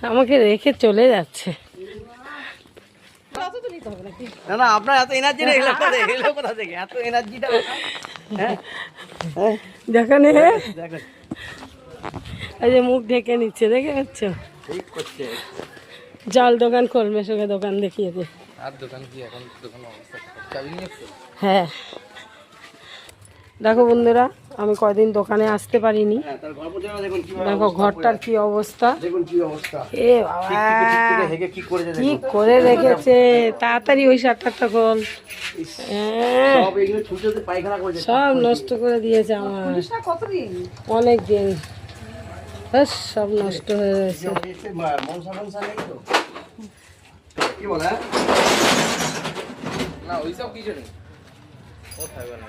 আমাকে রেখে চলে যাচ্ছে। না না, আপনার এত এনার্জি নেই, এগুলো কোথা থেকে এত এনার্জিটা? দেখেন দেখেন এই যে মুখ ঢেকে নিচ্ছে, দেখে পাচ্ছ? ঠিক করছে। জল দোকান কলমে সঙ্গে দোকান দেখিয়ে দে। আর দোকান কি এখন দোকান অবস্থা চাবি নিয়ে এসছো? হ্যাঁ দেখো বন্ধুরা, আমি কয়দিন দোকানে আসতে পারিনি। হ্যাঁ, তার গল্প জানা দেখুন কিভাবে দেখো ঘরটার কি অবস্থা, দেখুন কি অবস্থা। এ বাবা হেগে কি করেছে কি দেখুন। করে রেখেছে, তাড়াতাড়ি ওই শার্টটা খোল। সব এগুলো ছুটে ছুটে পায়খানা করেছে। সব নষ্ট করে দিয়েছে আমার, অনেক দিন ব্যাস সব নষ্ট হয়ে গেছে। মনসা মনসা নেই তো, কি বলে? না ওইসব কিছু নেই, ও থাকবে না।